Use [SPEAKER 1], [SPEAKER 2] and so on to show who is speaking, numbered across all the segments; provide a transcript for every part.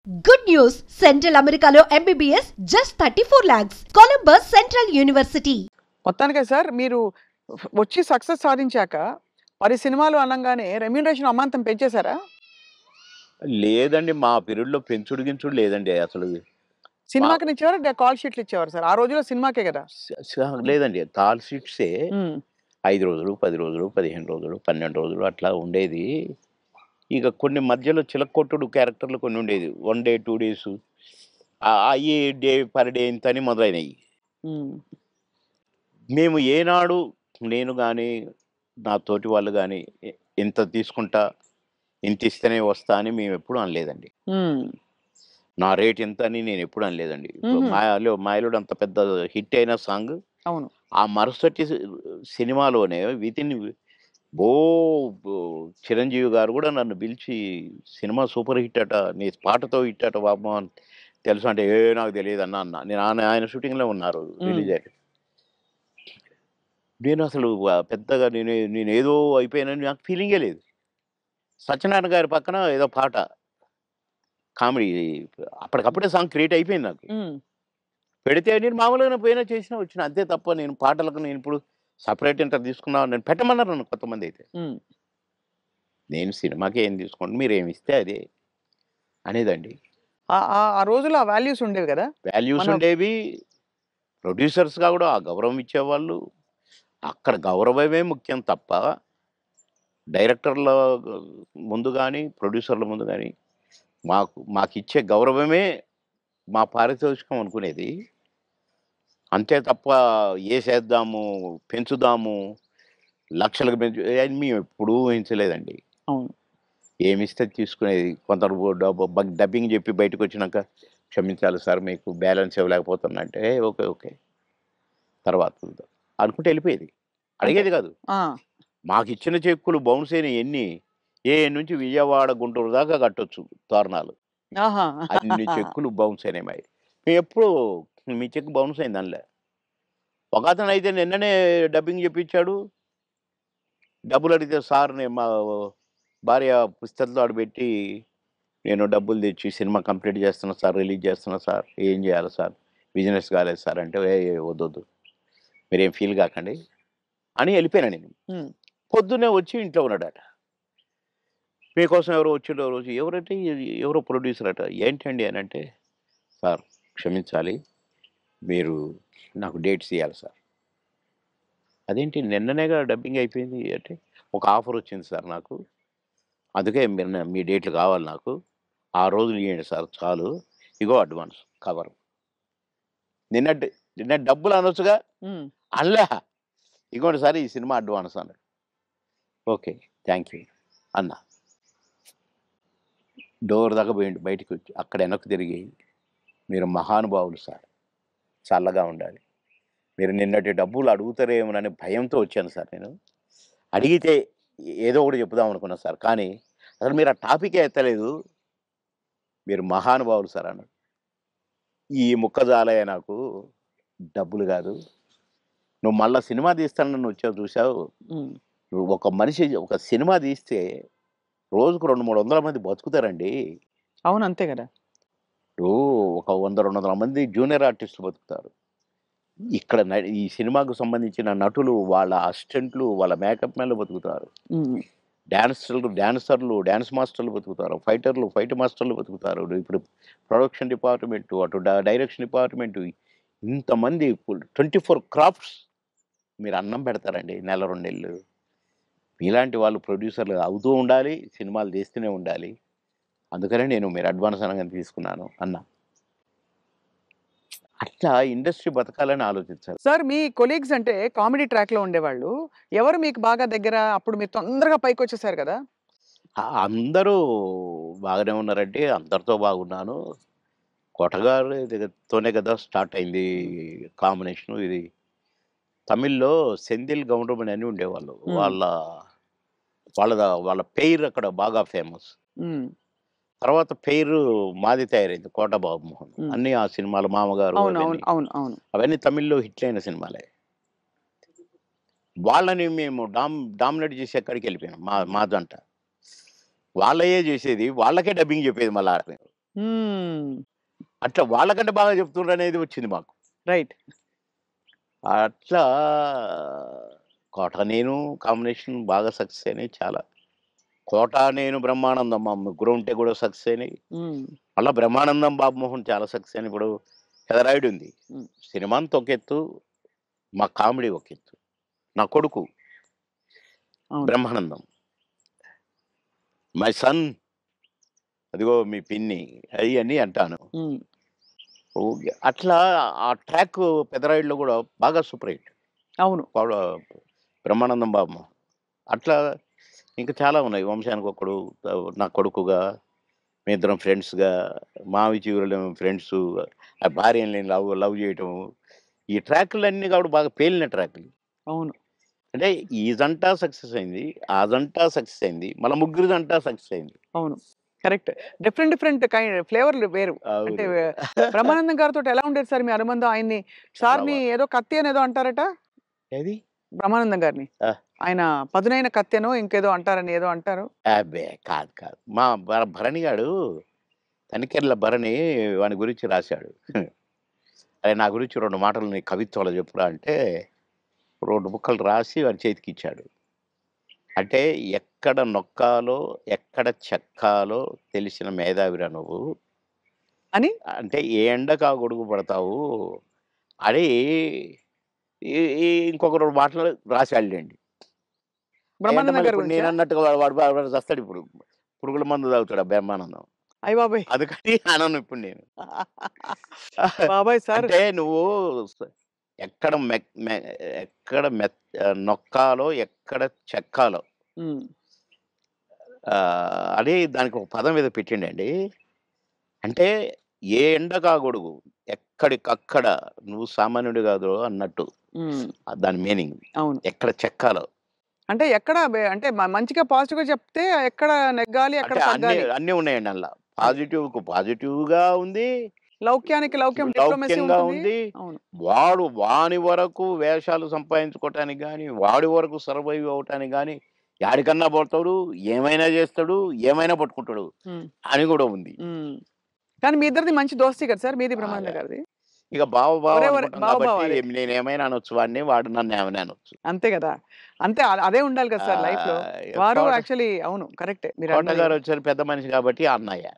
[SPEAKER 1] Good news! Central Americano MBBS just 34 lakhs. Columbus Central University.
[SPEAKER 2] మొత్తానికే sir మీరు వచ్చి success సాధించాక 10 సినిమాలు అనంగానే రెమ్యూనరేషన్ అమాంతం పెంచేశారా?
[SPEAKER 3] లేదండి. మా పీరియడ్‌లో పెంచుడు గించుడు లేదండి అసలు. మా
[SPEAKER 2] సినిమాకి ఇచ్చేవారా? కాల్ షీట్లు ఇచ్చేవారు సార్. ఆ రోజుల్లో సినిమాకే కదా!
[SPEAKER 3] లేదండి. కాల్ షీట్సే
[SPEAKER 2] హ్మ్.
[SPEAKER 3] 5 రోజులు, 10 రోజులు, 15 రోజులు, 12 రోజులు అట్లా ఉండేది. ఇక కొన్ని మధ్యలో చిలక్కొట్టుడు క్యారెక్టర్‌లు కొన్ని ఉండేది. 1 డే, 2 డేసు అయ్యి డే పర్ డే ఇంతని మొదలైనయి.
[SPEAKER 2] హ్మ్.
[SPEAKER 3] మేము ఏనాడు నేను గాని, నా తోటి వాళ్ళు గాని ఇంత తీసుకుంటా, ఇంత ఇస్తేనే వస్తా అని మేమెప్పుడు అనలేదండి.
[SPEAKER 2] హ్మ్.
[SPEAKER 3] నా రేట్ ఇంత అని నేనెప్పుడు అనలేదండి. ఇప్పుడు
[SPEAKER 2] హుహు.
[SPEAKER 3] 'మాయలోడు' అంత పెద్ద హిట్ అయిన సాంగ్
[SPEAKER 2] అవును.
[SPEAKER 3] ఆ మరుసటి సినిమాలోనే వితిన్ బో బో చిరంజీవి గారు గూడా నన్ను పిలిచి "సినిమా సూపర్ హిట్ అట. నీ పాటతో హిట్ అట బాబు" అని తెలుసా అంటే, నాకు తెలీదన్నా" అన్నా. నేను ఆయన షూటింగ్‌లో ఉన్నారు
[SPEAKER 2] హ్మ్.
[SPEAKER 3] రిలీజ్ అయ్యి. నేనసలు పెద్దగా నేనేదో అయిపోయానని నాకు ఫీలింగే లేదు. సత్యనారాయణ గారి పక్కన ఏదో పాట కామెడీ అప్పటికప్పుడే సాంగ్ క్రియేట్ అయిపోయింది నాకు.
[SPEAKER 2] హ్మ్.
[SPEAKER 3] పెడితే నేను మామూలుగానే పోయినా చేసినా వచ్చిన. అంతే తప్ప నేను పాటలకు నేనిప్పుడు సెపరేట్ ఇంత తీసుకున్నా నేను పెట్టమన్నారు నన్ను కొంతమందైతే.
[SPEAKER 2] హ్మ్.
[SPEAKER 3] నేను సినిమాకి ఏం తీసుకోండి మీరేమిస్తే అదే అనేదండి.
[SPEAKER 2] ఆ రోజుల్లో ఆ వాల్యూస్ ఉండేవి కదా!
[SPEAKER 3] వాల్యూస్
[SPEAKER 2] మన
[SPEAKER 3] ఉండేవి. ప్రొడ్యూసర్స్‌గా గూడా ఆ గౌరవం ఇచ్చేవాళ్ళు. అక్కడ గౌరవమే ముఖ్యం తప్ప డైరెక్టర్ల ముందు గాని, ప్రొడ్యూసర్ల ముందు గాని మాకిచ్చే గౌరవమే మా పారితోషికం అనుకునేది. అంతే తప్ప ఏసేద్దాము, పెంచుదాము, లక్షలకు పెంచు అని మేమెప్పుడూ ఊహించలేదండి.
[SPEAKER 2] అవును.
[SPEAKER 3] ఏమిస్తే తీసుకునేది. కొందరు డబ్బింగ్ జెప్పి బయటకొచ్చినాక, "క్షమించాలి సార్ మీకు బ్యాలెన్స్ ఇవ్వలేకపోతున్నా" అంటే, ఓకే. ఓకే. తర్వాత చూద్దాం అనుకుంటే ఎళ్ళిపోయేది.
[SPEAKER 2] అంటే
[SPEAKER 3] అడిగేది గాదు.
[SPEAKER 2] ఆ!
[SPEAKER 3] మాకిచ్చిన చెక్కులు బౌన్స్ అయినయి ఎన్ని, నుంచి విజయవాడ, గుంటూరు దాకా కట్టొచ్చు తోరణాలు.
[SPEAKER 2] ఆహా!
[SPEAKER 3] అన్ని చెక్కులు బౌన్స్ అయినాయి మాయి. మేమెప్పుడు మీ చెక్ బౌన్స్ అయిందనలే. ఒకతనైతే నిన్ననే డబ్బింగ్ జెప్పించాడు. డబ్బులడిగితే సార్ నేను మా భార్య పుస్తకంతో ఆడబెట్టి, నేను డబ్బులు తెచ్చి సినిమా కంప్లీట్ చేస్తున్నా సార్, రిలీజ్ చేస్తున్నా సార్. ఏం చేయాలి సార్? బిజినెస్ కాలేదు సార్ అంటే, వద్దొద్దు. మీరేం ఫీల్ కాకండి అని ఎళ్ళిపోయాను నేను.
[SPEAKER 2] హ్మ్.
[SPEAKER 3] పొద్దున్నే వచ్చి ఇంట్లో ఉన్నాడట. మీకోసం ఎవరో వచ్చిండ్రు ఓ రోజు. ఎవరంటే ఎవరో ప్రొడ్యూసర్ అట. ఏంటండి అనంటే, సార్ క్షమించాలి. మీరు నాకు డేట్స్ ఇయ్యాలి సార్. అదేంటి నిన్ననేగా డబ్బింగ్ అయిపోయింది అంటే, ఒక ఆఫర్ వచ్చింది సార్ నాకు. అందుకే మీరు మీ డేట్లు కావాలి నాకు. ఆ రోజులు ఇయ్యండి సార్ చాలు. ఇగో అడ్వాన్స్ కవరు. నిన్నటి నిన్న డబ్బులు అనొచ్చుగా?
[SPEAKER 2] హ్మ్.
[SPEAKER 3] అనలే. ఇగోండి సార్ ఈ సినిమా అడ్వాన్స్ అన్నాడు. ఓకే. థాంక్ యూ అన్నా. డోర్ దాకా పోయిండు బయటికొచ్చి. అక్కడ వెనక్కి తిరిగి, మీరు మహానుభావులు సార్. చల్లగా ఉండాలి. మీరు నిన్నటి డబ్బులు అడుగుతారేమోనని భయంతో వచ్చాను సార్ నేను. అడిగితే ఏదో ఒకటి చెప్పుదాం అనుకున్నా సార్. కానీ అసలు మీరు ఆ టాపికే ఎత్తలేదు. మీరు మహానుభావులు సార్ అన్నాడు. ఈ ముక్క చాలయ్య నాకు. డబ్బులు గాదు. నువ్వు మళ్ళా సినిమా తీస్తానని వచ్చావు చూసావు.
[SPEAKER 2] హ్మ్.
[SPEAKER 3] నువ్వు ఒక మనిషి ఒక సినిమా తీస్తే రోజుకు 200, 300 మంది బతుకుతారండి.
[SPEAKER 2] అవును. అంతే కదా!
[SPEAKER 3] ఇప్పుడు ఒక 100, 200 మంది జూనియర్ ఆర్టిస్టులు బతుకుతారు. ఇక్కడ ఈ సినిమాకు సంబంధించిన నటులు, వాళ్ళ అసిస్టెంట్లు, వాళ్ళ మేకప్ మ్యాన్‌లు బతుకుతారు.
[SPEAKER 2] హ్మ్.
[SPEAKER 3] డాన్సర్లు, డాన్స్ మాస్టర్లు బతుకుతారు. ఫైటర్లు, ఫైట్ మాస్టర్లు బతుకుతారు. ఇప్పుడు ప్రొడక్షన్ డిపార్ట్‌మెంటు, అటు డైరెక్షన్ డిపార్ట్‌మెంటు ఇంతమంది 24 క్రాఫ్ట్స్ మీరు అన్నం పెడతారండి నెల, 2 నెలలు. మీలాంటి వాళ్ళు ప్రొడ్యూసర్‌లు అవుతూ ఉండాలి. సినిమాలు తీస్తూనే ఉండాలి. అందుకనే నేను మీరు అడ్వాన్స్ అనంగానే తీసుకున్నాను అన్నా. అట్లా ఇండస్ట్రీ బతకాలని ఆలోచించాలి.
[SPEAKER 2] సార్ మీ కొలీగ్స్ అంటే కామెడీ ట్రాక్‌లో ఉండేవాళ్ళు. ఎవరు మీకు బాగా దగ్గర? అప్పుడు మీరు తొందరగా పైకొచ్చేసారు కదా!
[SPEAKER 3] అందరూ బాగానే ఉన్నారండి. అందరితో బాగున్నాను. కొటగారి తోనే కదా స్టార్ట్ అయింది
[SPEAKER 2] హ్మ్.
[SPEAKER 3] కాంబినేషను ఇది. తమిళ్‌లో సెంధిల్ గౌండమణి అని ఉండేవాళ్ళు.
[SPEAKER 2] హ్మ్.
[SPEAKER 3] వాళ్ళ పెయిర్ అక్కడ బాగా ఫేమస్.
[SPEAKER 2] హ్మ్.
[SPEAKER 3] తర్వాత పెయిర్ మాది తయారైంది 'కోట బాబుమోహన్.'
[SPEAKER 2] హ్మ్.
[SPEAKER 3] అన్నీ ఆ సినిమాలు 'మామగారు'
[SPEAKER 2] అవును. అవును.
[SPEAKER 3] అవన్నీ.
[SPEAKER 2] అవును. అవును.
[SPEAKER 3] అవన్నీ తమిళ్‌లో హిట్లయిన సినిమాలే. వాళ్ళని మేము డామినేట్ చేసే కాడికెళ్ళిపోయాం మా మా జంట. వాళ్ళయే చేసేది. వాళ్ళకే డబ్బింగ్ చెప్పేది మళ్ళా మేము. అట్లా వాళ్ళకంటే బాగా చెప్తుండ్రు అనేది వచ్చింది మాకు.
[SPEAKER 2] రైట్.
[SPEAKER 3] అట్లా కోట నేను కాంబినేషన్ బాగా సక్సెస్ అయినాయి చాలా. కోట నేను బ్రహ్మానందం మా ముగ్గురు ఉంటే కూడా సక్సెస్ అయినాయి. మళ్ళీ బ్రహ్మానందం బాబుమోహన్ చాలా సక్సెస్ అయినాయి. ఇప్పుడు పెదరాయుడు ఉంది, సినిమాంత ఒక ఎత్తు, మా కామెడీ ఒక ఎత్తు. నా కొడుకు బ్రహ్మానందం, మై సన్, అదిగో మీ పిన్ని, అవి అన్నీ అంటాను. అట్లా ఆ ట్రాక్ పెదరాయుడులో కూడా బాగా సూపర్ హిట్.
[SPEAKER 2] అవును.
[SPEAKER 3] బ్రహ్మానందం బాబు అట్లా ఇంకా చాలా ఉన్నాయి. వంశానికి ఒకడు, నా కొడుకుగా, మీ ఇద్దరం ఫ్రెండ్స్గా, మావి చిగురులు ఫ్రెండ్స్, ఆ భార్యని లవ్ చేయటం, ఈ ట్రాక్లన్నీ కాబట్టి బాగా పేలిన ట్రాక్లు.
[SPEAKER 2] అవును.
[SPEAKER 3] అంటే ఈ జంట సక్సెస్ అయింది, ఆ జంట సక్సెస్ అయింది, మళ్ళీ ముగ్గురు జంట సక్సెస్ అయింది.
[SPEAKER 2] అవును, కరెక్ట్. డిఫరెంట్ కైండ్ ఫ్లేవర్లు వేరు. అంటే బ్రహ్మానందం గారితో ఎలా ఉండేది సార్ మీ అనుబంధం? ఆయన్ని సార్ని ఏదో కత్తి అనేదో అంటారట,
[SPEAKER 3] ఏది
[SPEAKER 2] బ్రహ్మానందం గారిని ఆయన పదునైన కత్తెనో ఇంకేదో అంటారని ఏదో అంటారు.
[SPEAKER 3] అబ్బే కాదు కాదు, మా భరణి గాడు తనికెర్ల భరణి వాని గురించి రాశాడు. అదే నా గురించి 2 మాటలు నీ కవిత్వాలు చెప్పురా అంటే 2 ముక్కలు రాసి వాని చేతికి ఇచ్చాడు. అంటే ఎక్కడ నొక్కాలో ఎక్కడ చెక్కాలో తెలిసిన మేధావిరా నువ్వు
[SPEAKER 2] అని.
[SPEAKER 3] అంటే ఏ ఎండకు ఆ గొడుగు పడతావు అని ఇంకొక 2 మాటలు రాశాడులేండి.
[SPEAKER 2] బ్రహ్మానందం గారి
[SPEAKER 3] ఇప్పుడు
[SPEAKER 2] గురించి
[SPEAKER 3] నేను అన్నట్టుగా వాడు వస్తాడు, ఇప్పుడు పురుగుల మందు తాగుతాడు బ్రహ్మానందం.
[SPEAKER 2] అయ్య బాబాయ్,
[SPEAKER 3] అందుకని అనను ఇప్పుడు నేను.
[SPEAKER 2] బాబాయ్ సార్
[SPEAKER 3] అంటే నువ్వు ఎక్కడ ఎక్కడ నొక్కాలో ఎక్కడ చెక్కాలో అని దానికి ఒక పదం మీద పెట్టిండండి. అంటే ఏ ఎండకా గొడుగు ఎక్కడికక్కడ నువ్వు సామాన్యుడు కాదు అన్నట్టు దాని మీనింగ్.
[SPEAKER 2] అవును.
[SPEAKER 3] ఎక్కడ చెక్కాలో
[SPEAKER 2] అంటే ఎక్కడ అంటే మంచిగా పాజిటివ్ గా చెప్తే ఎక్కడ నెగ్గాలి, ఎక్కడ తగ్గాలి
[SPEAKER 3] అన్నీ ఉన్నాయండి. అలా పాజిటివ్ కు పాజిటివ్ గా ఉంది,
[SPEAKER 2] లౌక్యానికి లౌక్యం, డిప్లొమసీ
[SPEAKER 3] లౌక్యంగా
[SPEAKER 2] ఉంటుంది.
[SPEAKER 3] ఉంది. వాడు వాని వరకు వేషాలు సంపాదించుకోవటానికి కానీ, వాడి వరకు సర్వైవ్ అవటానికి కానీ యాడికన్నా పోతాడు, ఏమైనా చేస్తాడు, ఏమైనా పట్టుకుంటాడు అని కూడా ఉంది.
[SPEAKER 2] కానీ మీ ఇద్దరిది మంచి దోస్తీ కదా సార్, మీది బ్రహ్మానంద గారిది.
[SPEAKER 3] ఇక కాబట్టి నేను ఏమైనా అనొచ్చు వాడిని, వాడు నన్ను ఏమైనా అనొచ్చు,
[SPEAKER 2] అంతే కదా. అంతే, అదే ఉండాలి కదా సార్ లైఫ్ లో. వారు యాక్చువల్లీ అవును కరెక్టే. మీరు
[SPEAKER 3] కోట గారు వచ్చారు పెద్ద మనిషి కాబట్టి అన్నయ్య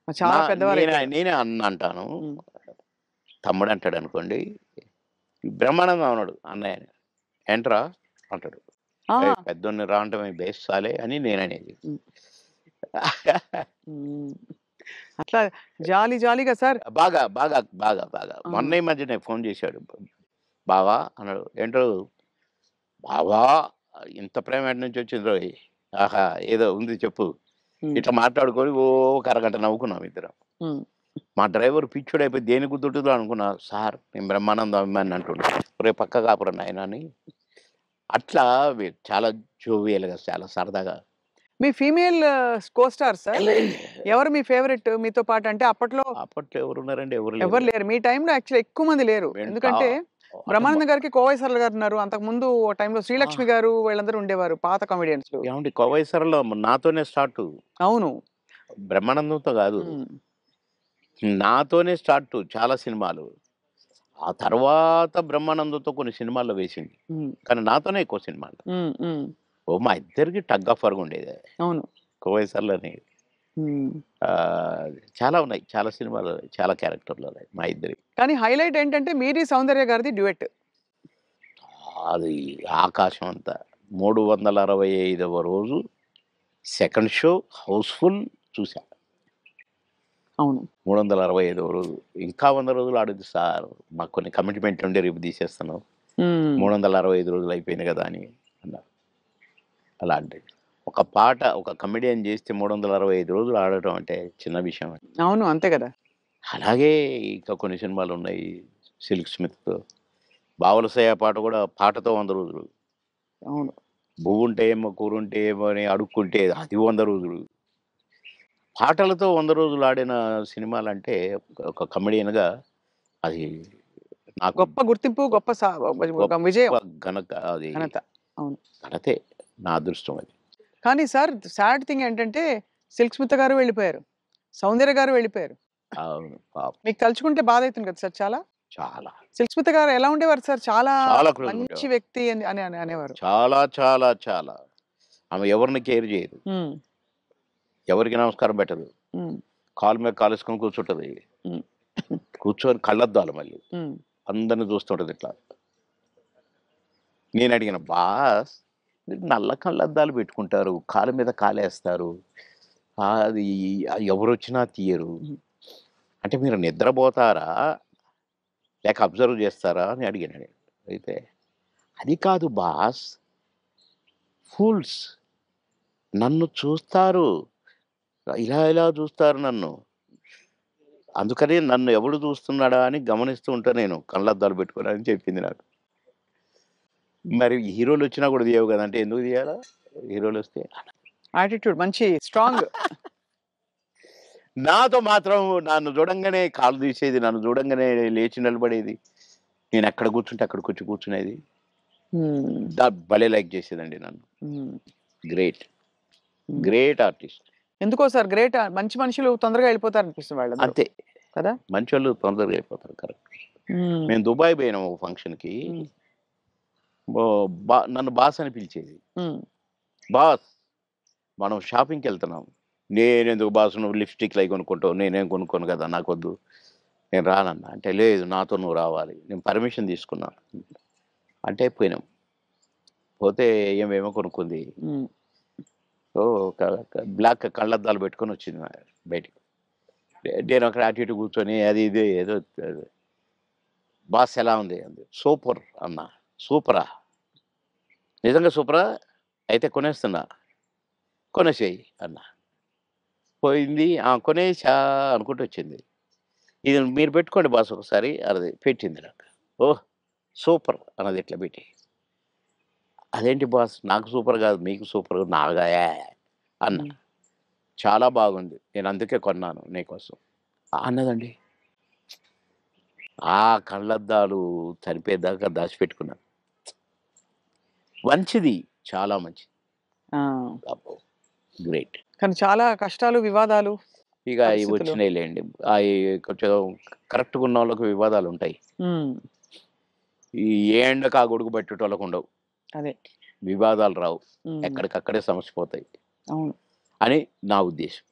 [SPEAKER 2] చాలా పెద్దవారు.
[SPEAKER 3] నేనే అన్న అంటాను, తమ్ముడు అంటాడు అనుకోండి. బ్రహ్మానందం అన్నాడు అన్నయ్య ఏంట్రా అంటాడు, పెద్దోన్ని రా అంటే బేస్తాలే అని నేననేది.
[SPEAKER 2] అట్లా జాలీగా సార్.
[SPEAKER 3] బాగా బాగా బాగా బాగా మొన్న ఈ మధ్యనే ఫోన్ చేశాడు, బావా అన్నాడు. ఏంటో బావా ఇంత ప్రేమ ఎటు నుంచి వచ్చిందో, ఆహా ఏదో ఉంది చెప్పు. ఇట్లా మాట్లాడుకొని ఒక అరగంట నవ్వుకున్నాం ఇద్దరం. మా డ్రైవర్ పిచ్చుడు అయిపోయి దేని గుర్తుంటుందో అనుకున్నా. సార్ నేను బ్రహ్మానందం అభిమాని అంటుండే, రేపు పక్క కాపురం నాయన అని. అట్లా చాలా జోవియల్గా చాలా సరదాగా.
[SPEAKER 2] మీ ఫీమేల్ కో స్టార్ సార్ ఎవరు మీ ఫేవరెట్ మీతో పాటు? అంటే అప్పట్లో
[SPEAKER 3] ఎవరు ఉన్నారండి?
[SPEAKER 2] ఎవరు లేరు మీ టైంలో. యాక్చువల్లీ ఎక్కువ మంది లేరు, ఎందుకంటే బ్రహ్మానంద గారికి కోవైసర్ల గారు ఉన్నారు. అంతకు ముందు టైంలో శ్రీలక్ష్మి గారు వీళ్ళందరూ ఉండేవారు, పాత కామెడియన్స్.
[SPEAKER 3] ఏమండి కోవైసర్లో నాతోనే స్టార్ట్.
[SPEAKER 2] అవును,
[SPEAKER 3] బ్రహ్మానందంతో కాదు, నాతోనే స్టార్ట్ చాలా సినిమాలు. ఆ తర్వాత బ్రహ్మానందంతో కొన్ని సినిమాల్లో వేసింది, కానీ నాతోనే ఎక్కువ సినిమాలు. మా ఇద్దరికి టగ్ ఆఫ్ వార్ ఉండేది. అవును, కోవైసర్లని చాలా ఉన్నాయి, చాలా సినిమాలు, చాలా క్యారెక్టర్లు ఉన్నాయి మా ఇద్దరి.
[SPEAKER 2] కానీ హైలైట్ ఏంటంటే మీది సౌందర్య గారిది డ్యూయట్.
[SPEAKER 3] అది ఆకాశం అంతా. 365వ రోజు సెకండ్ షో హౌస్ఫుల్ చూసా.
[SPEAKER 2] అవును,
[SPEAKER 3] 365వ రోజు. ఇంకా 100 రోజులు ఆడుద్ది సార్, మాకు కొన్ని కమిట్మెంట్ ఉండే రేపు తీసేస్తున్నాం, 365 రోజులు అయిపోయింది కదా అని అన్నారు. అలాంటి ఒక పాట ఒక కమెడియన్ చేస్తే 365 రోజులు ఆడటం అంటే చిన్న విషయం.
[SPEAKER 2] అవును, అంతే కదా.
[SPEAKER 3] అలాగే ఇంకా కొన్ని సినిమాలు ఉన్నాయి. సిల్క్ స్మిత్తో బావలసయ్య పాట కూడా పాటతో 100 రోజులు.
[SPEAKER 2] అవును,
[SPEAKER 3] పువ్వుంటే ఏమో కూరుంటే ఏమో అని అడుక్కుంటే అది 100 రోజులు. పాటలతో 100 రోజులు ఆడిన సినిమాలు అంటే ఒక కమెడియన్గా అది నాకు
[SPEAKER 2] గొప్ప గుర్తింపు, గొప్ప విజయం,
[SPEAKER 3] అది
[SPEAKER 2] ఘనత. అవును,
[SPEAKER 3] ఘనతే, నా అదృష్టం అది.
[SPEAKER 2] కానీ సార్ సాడ్ థింగ్ ఏంటంటే సిల్క్ స్మిత్ గారు వెళ్ళిపోయారు. సౌందర్య గారు వెళ్ళిపోయారు.
[SPEAKER 3] అవును పాపం.
[SPEAKER 2] మీకు తలుచుకుంటే బాధ అవుతుంది కదా సార్ చాలా.
[SPEAKER 3] చాలా
[SPEAKER 2] సుస్మిత గారు ఎలా ఉండేవారు సార్? చాలా
[SPEAKER 3] చాలా క్లోజ్
[SPEAKER 2] మంచి
[SPEAKER 3] ఉండేవారు.
[SPEAKER 2] వ్యక్తి అని అనేవారు.
[SPEAKER 3] చాలా చాలా చాలా. ఆమె ఎవరిని కేర్ చేయదు,
[SPEAKER 2] ఉమ్,
[SPEAKER 3] ఎవరికి నమస్కారం పెట్టదు,
[SPEAKER 2] ఉమ్,
[SPEAKER 3] కాలు మీద కాలేసుకొని కూర్చుంటది.
[SPEAKER 2] ఉమ్,
[SPEAKER 3] కూర్చొని కళ్ళద్దాలు మళ్ళీ
[SPEAKER 2] ఉమ్,
[SPEAKER 3] అందరిని చూస్తుంటది ఇట్లా. నేను అడిగిన, బాస్ మీరు నల్ల కళ్ళద్దాలు పెట్టుకుంటారు, కాలు మీద కాలేస్తారు, అది ఎవరు వచ్చినా తీయరు, అంటే మీరు నిద్రపోతారా లేక అబ్జర్వ్ చేస్తారా అని అడిగాను నేను. అయితే అది కాదు బాస్, ఫూల్స్ నన్ను చూస్తారు, ఇలా ఇలా చూస్తారు నన్ను, అందుకని నన్ను ఎవడు చూస్తున్నాడా అని గమనిస్తూ ఉంటా నేను కళ్ళద్దాలు పెట్టుకుని అని చెప్పింది నాకు. మరి హీరోలు వచ్చినా కూడా తీయవు కదా అంటే, ఎందుకు తీయాలా హీరోలు వస్తే?
[SPEAKER 2] యాటిట్యూడ్ మంచి స్ట్రాంగ్.
[SPEAKER 3] నాతో మాత్రం నన్ను చూడంగానే కాలు తీసేది, నన్ను చూడంగానే లేచి నిలబడేది, నేను ఎక్కడ కూర్చుంటే అక్కడికి వచ్చి కూర్చునేది. భలే లైక్ చేసేదండి నన్ను. Great great artist.
[SPEAKER 2] ఎందుకో సార్ గ్రేట్. మంచి మనుషులు తొందరగా వెళ్ళిపోతారు అనిపిస్తుంది వాళ్ళు
[SPEAKER 3] అంతే
[SPEAKER 2] కదా.
[SPEAKER 3] మంచి వాళ్ళు తొందరగా అయిపోతారు. కరెక్ట్. మేము దుబాయ్ పోయినాం ఒక ఫంక్షన్కి, నన్ను బాస్ అని పిలిచేది. బాస్ మనం షాపింగ్కి వెళ్తున్నాం. నేనెందుకు బాస్, నువ్వు లిప్స్టిక్లు అవి కొనుక్కుంటావు, నేనేం కొనుక్కోను కదా, నాకొద్దు, నేను రానన్నా. అంటే లేదు నాతో నువ్వు రావాలి. నేను పర్మిషన్ తీసుకున్నా. అంటే పోయినాం. పోతే ఏమేమో కొనుక్కుంది. సో బ్లాక్ కళ్ళద్దాలు పెట్టుకొని వచ్చింది బయటికి. నేను అక్కడ అటు ఇటు కూర్చొని అది ఇది ఏదో, బాస్ ఎలా ఉంది అంది. సూపర్ అన్నా. సూపరా? నిజంగా సూపరా? అయితే కొనేస్తున్నా. కొనేసేయి అన్నా. పోయింది, కొనేసా అనుకుంటూ వచ్చింది. ఇది మీరు పెట్టుకోండి బాస్ ఒకసారి అన్నది. పెట్టింది నాకు. ఓహ్ సూపర్ అన్నది ఇట్లా పెట్టి. అదేంటి బాస్, నాకు సూపర్ కాదు మీకు సూపర్, నాగా అన్న. చాలా బాగుంది, నేను అందుకే కొన్నాను నీకోసం అన్నదండి. ఆ కళ్ళద్దాలు చనిపోయేదాకా దాచిపెట్టుకున్నాను. మంచిది, చాలా మంచిది. గ్రేట్.
[SPEAKER 2] కానీ చాలా కష్టాలు, వివాదాలు
[SPEAKER 3] ఇక అవి వచ్చినాయిలేండి. అవి కొంచెం కరెక్ట్గా ఉన్న వాళ్ళకి వివాదాలు ఉంటాయి. ఈ ఎండకు ఆ గొడుగు పెట్టేటోళ్ళకు ఉండవు.
[SPEAKER 2] అదే
[SPEAKER 3] వివాదాలు రావు, ఎక్కడికక్కడే సమస్య పోతాయి
[SPEAKER 2] అవును
[SPEAKER 3] అని నా ఉద్దేశం.